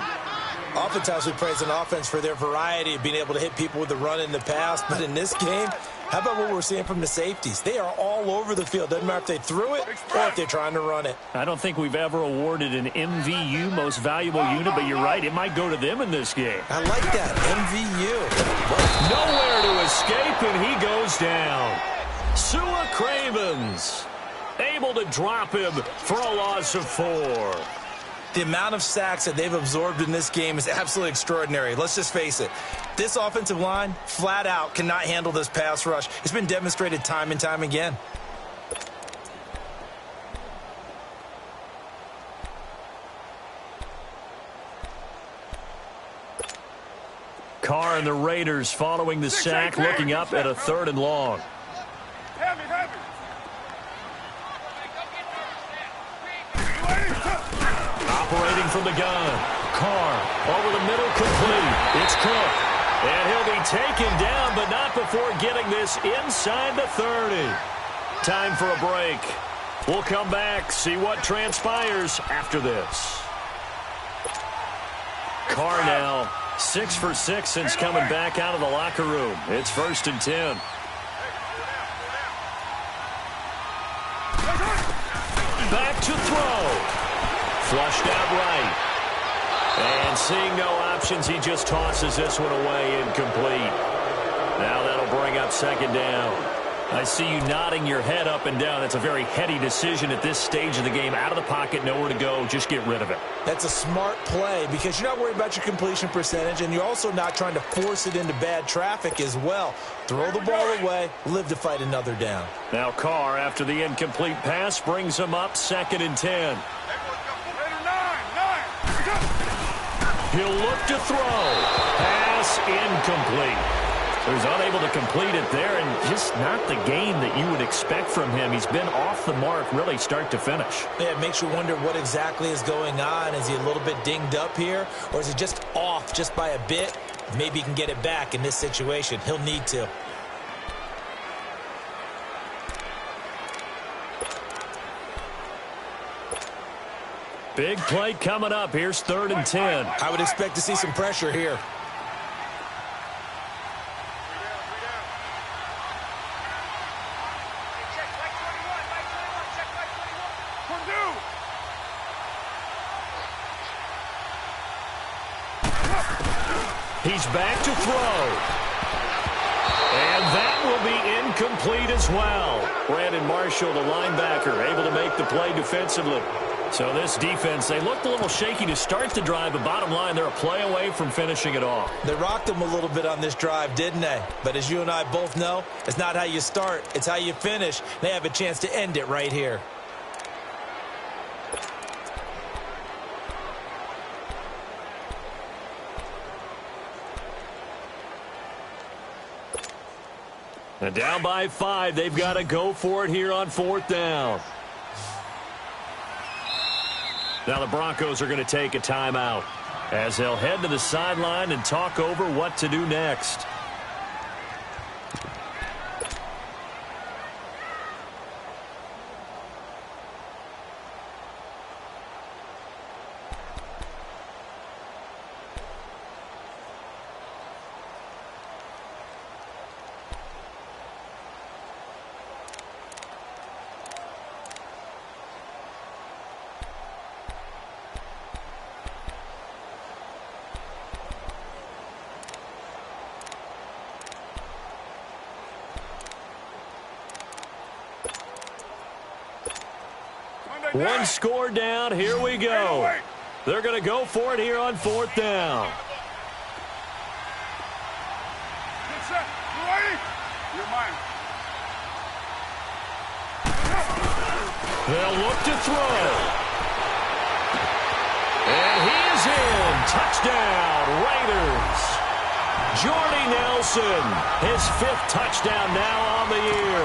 C: Oftentimes we praise an offense for their variety of being able to hit people with the run in the past. But in this game, how about what we're seeing from the safeties? They are all over the field. Doesn't matter if they threw it or if they're trying to run it.
A: I don't think we've ever awarded an MVU, most valuable unit, but you're right, it might go to them in this game.
C: I like that, MVU.
A: Nowhere to escape, and he goes down. Sua Cravens able to drop him for a loss of 4.
C: The amount of sacks that they've absorbed in this game is absolutely extraordinary. Let's just face it. This offensive line, flat out, cannot handle this pass rush. It's been demonstrated time and time again.
A: Carr and the Raiders following the sack, looking up at a 3rd and long. Operating from the gun. Carr over the middle, complete. It's Cook. And he'll be taken down, but not before getting this inside the 30. Time for a break. We'll come back, see what transpires after this. Carr now 6 for 6 since coming back out of the locker room. It's 1st and 10. Back to throw. Flushed out right. And seeing no options, he just tosses this one away, incomplete. Now that'll bring up 2nd down. I see you nodding your head up and down. That's a very heady decision at this stage of the game. Out of the pocket, nowhere to go. Just get rid of it.
C: That's a smart play because you're not worried about your completion percentage, and you're also not trying to force it into bad traffic as well. Throw the ball away, live to fight another down.
A: Now Carr, after the incomplete pass, brings him up 2nd and 10. He'll look to throw. Pass incomplete. He was unable to complete it there, and just not the game that you would expect from him. He's been off the mark really start to finish.
C: Yeah, it makes you wonder what exactly is going on. Is he a little bit dinged up here, or is he just off just by a bit? Maybe he can get it back in this situation. He'll need to.
A: Big play coming up. Here's 3rd and 10.
C: I would expect to see some pressure here.
A: He's back to throw. And that will be incomplete as well. Brandon Marshall, the linebacker, able to make the play defensively. So this defense, they looked a little shaky to start the drive, but bottom line, they're a play away from finishing it off.
C: They rocked them a little bit on this drive, didn't they? But as you and I both know, it's not how you start, it's how you finish. They have a chance to end it right here.
A: And down by 5, they've got to go for it here on 4th down. Now the Broncos are going to take a timeout as they'll head to the sideline and talk over what to do next. One score down. Here we go. They're going to go for it here on 4th down. They'll look to throw. And he is in. Touchdown, Raiders. Jordy Nelson, his 5th touchdown now on the year.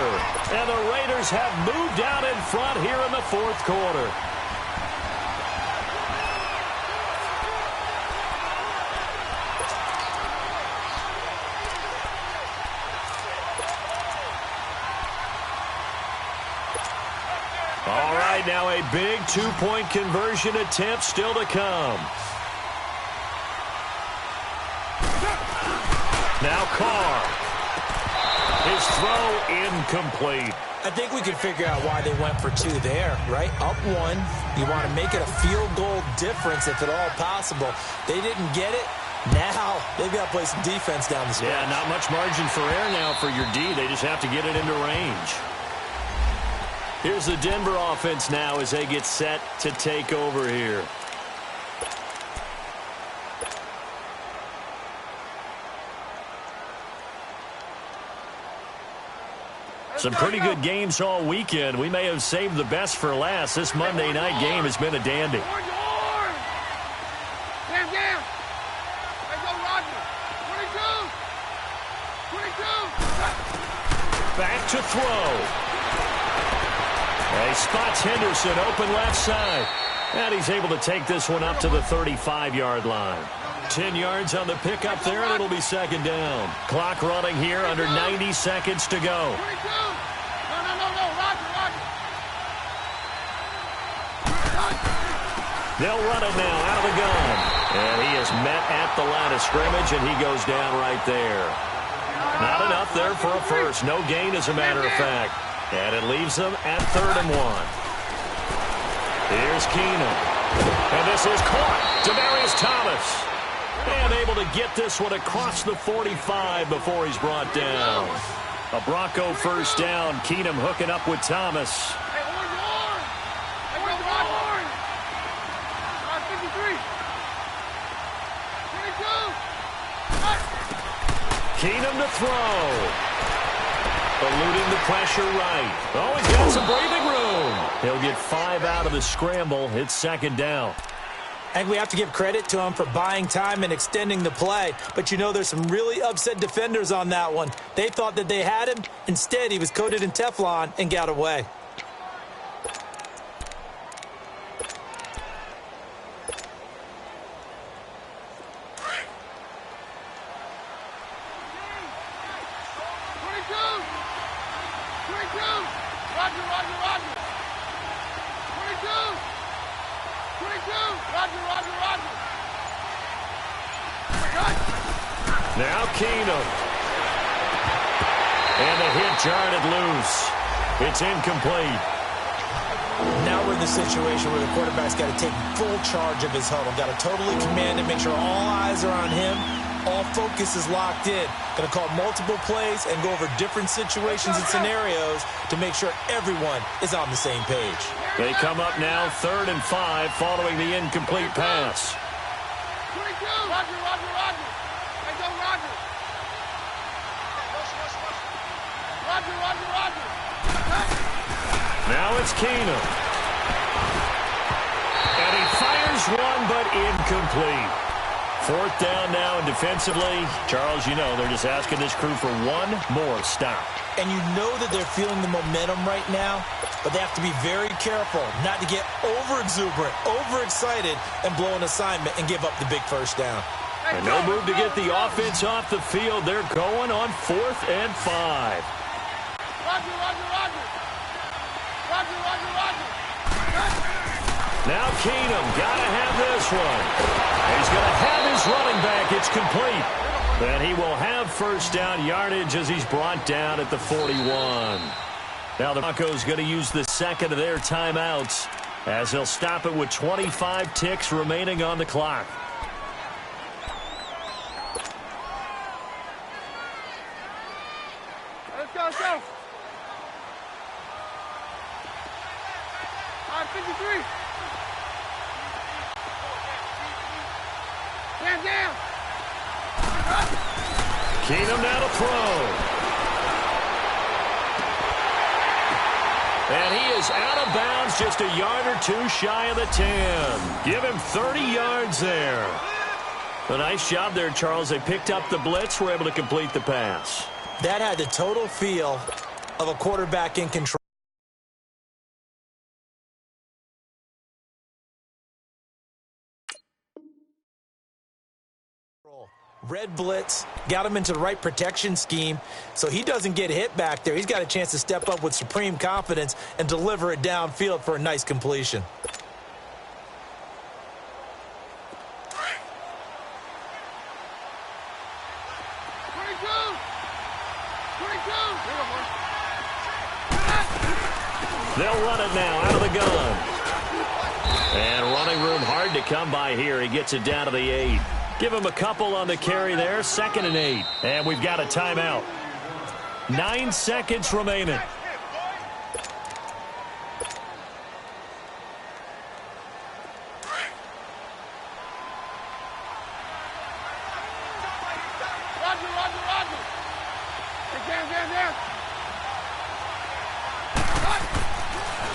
A: And the Raiders have moved out in front here in the 4th quarter. All right, now a big 2-point conversion attempt still to come. Now Carr. His throw incomplete.
C: I think we can figure out why they went for 2 there, right? Up 1. You want to make it a field goal difference if at all possible. They didn't get it. Now they've got to play some defense down the stretch.
A: Yeah, not much margin for error now for your D. They just have to get it into range. Here's the Denver offense now as they get set to take over here. Some pretty good games all weekend. We may have saved the best for last. This Monday night game has been a dandy. Back to throw. He spots Henderson open left side. And he's able to take this one up to the 35-yard line. 10 yards on the pickup there, and it'll be 2nd down. Clock running here, under 90 seconds to go. They'll run it now out of the gun. And he is met at the line of scrimmage, and he goes down right there. Not enough there for a first. No gain, as a matter of fact. And it leaves them at 3rd and 1. Here's Keenum. And this is caught. Demaryius Thomas. And able to get this one across the 45 before he's brought down. A Bronco first down. Keenum hooking up with Thomas. Keenum to throw. Eluding the pressure right. Oh, he's got some breathing room. He'll get 5 out of the scramble. It's 2nd down.
C: I think we have to give credit to him for buying time and extending the play. But, you know, there's some really upset defenders on that one. They thought that they had him. Instead, he was coated in Teflon and got away.
A: Now Keenum. And the hit jarred it loose. It's incomplete.
C: Now we're in the situation where the quarterback's got to take full charge of his huddle. Got to totally command it, make sure all eyes are on him. All focus is locked in. Going to call multiple plays and go over different situations and scenarios to make sure everyone is on the same page.
A: They come up now 3rd and 5 following the incomplete pass. Now it's Keenum. And he fires one, but incomplete. 4th down now, and defensively, Charles, you know, they're just asking this crew for one more stop.
C: And you know that they're feeling the momentum right now, but they have to be very careful not to get over-exuberant, overexcited, and blow an assignment and give up the big first down.
A: And no move to get the offense off the field. They're going on 4th and 5. Now Keenum, gotta have this one. He's gonna have his running back. It's complete. And he will have first down yardage as he's brought down at the 41. Now the Broncos going to use the 2nd of their timeouts as they'll stop it with 25 ticks remaining on the clock.
B: Let's go, let's go. 53. Down.
A: Keenum now to throw. And And he is out of bounds, just a yard or two shy of the 10. Give him 30 yards there. A nice job there, Charles. They picked up the blitz, were able to complete the pass.
C: That had the total feel of a quarterback in control. Red blitz, got him into the right protection scheme, so he doesn't get hit back there. He's got a chance to step up with supreme confidence and deliver it downfield for a nice completion.
A: They'll run it now out of the gun. And running room hard to come by here. He gets it down to the 8. Give him a couple on the carry there. 2nd and 8. And we've got a timeout. 9 seconds remaining.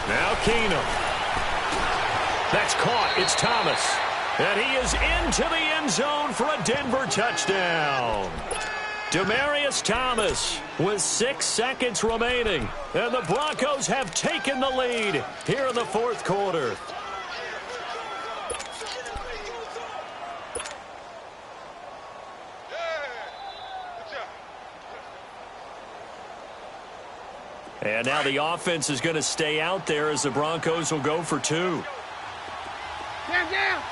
A: Now Keenum. That's caught. It's Thomas. And he is into the end zone for a Denver touchdown. Demaryius Thomas with 6 seconds remaining. And the Broncos have taken the lead here in the 4th quarter. And now the offense is going to stay out there as the Broncos will go for 2.
B: Down.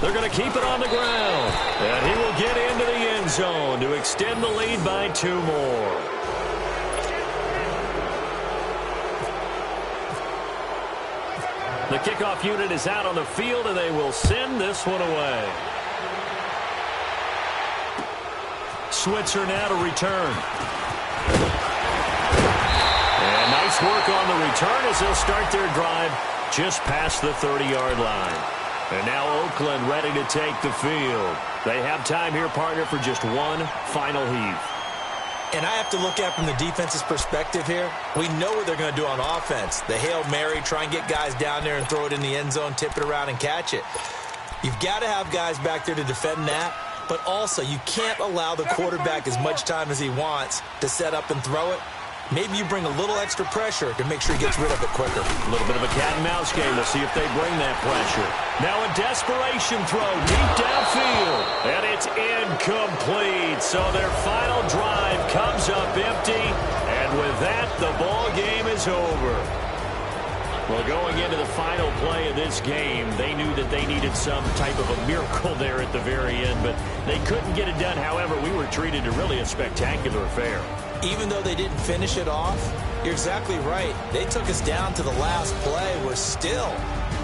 A: They're going to keep it on the ground. And he will get into the end zone to extend the lead by 2 more. The kickoff unit is out on the field, and they will send this one away. Switzer now to return. And nice work on the return as they'll start their drive just past the 30-yard line. And now Oakland ready to take the field. They have time here, partner, for just one final heave.
C: And I have to look at from the defense's perspective here. We know what they're going to do on offense. The Hail Mary, try and get guys down there and throw it in the end zone, tip it around and catch it. You've got to have guys back there to defend that. But also, you can't allow the quarterback as much time as he wants to set up and throw it. Maybe you bring a little extra pressure to make sure he gets rid of it quicker.
A: A little bit of a cat-and-mouse game. We'll see if they bring that pressure. Now a desperation throw deep downfield. And it's incomplete. So their final drive comes up empty. And with that, the ball game is over. Well, going into the final play of this game, they knew that they needed some type of a miracle there at the very end, but they couldn't get it done. However, we were treated to really a spectacular affair.
C: Even though they didn't finish it off, you're exactly right. They took us down to the last play. We're still,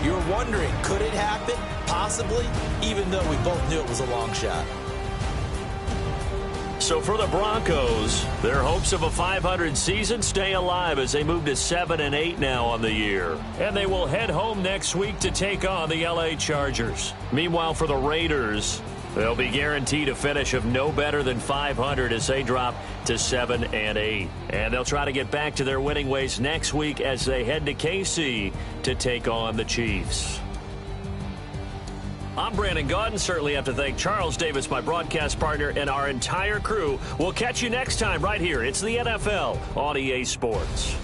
C: you're wondering, could it happen? Possibly, even though we both knew it was a long shot.
A: So for the Broncos, their hopes of a 500 season stay alive as they move to 7-8 now on the year. And they will head home next week to take on the LA Chargers. Meanwhile, for the Raiders, they'll be guaranteed a finish of no better than 500 as they drop to 7-8. And they'll try to get back to their winning ways next week as they head to KC to take on the Chiefs. I'm Brandon Gaudin. Certainly have to thank Charles Davis, my broadcast partner, and our entire crew. We'll catch you next time right here. It's the NFL on EA Sports.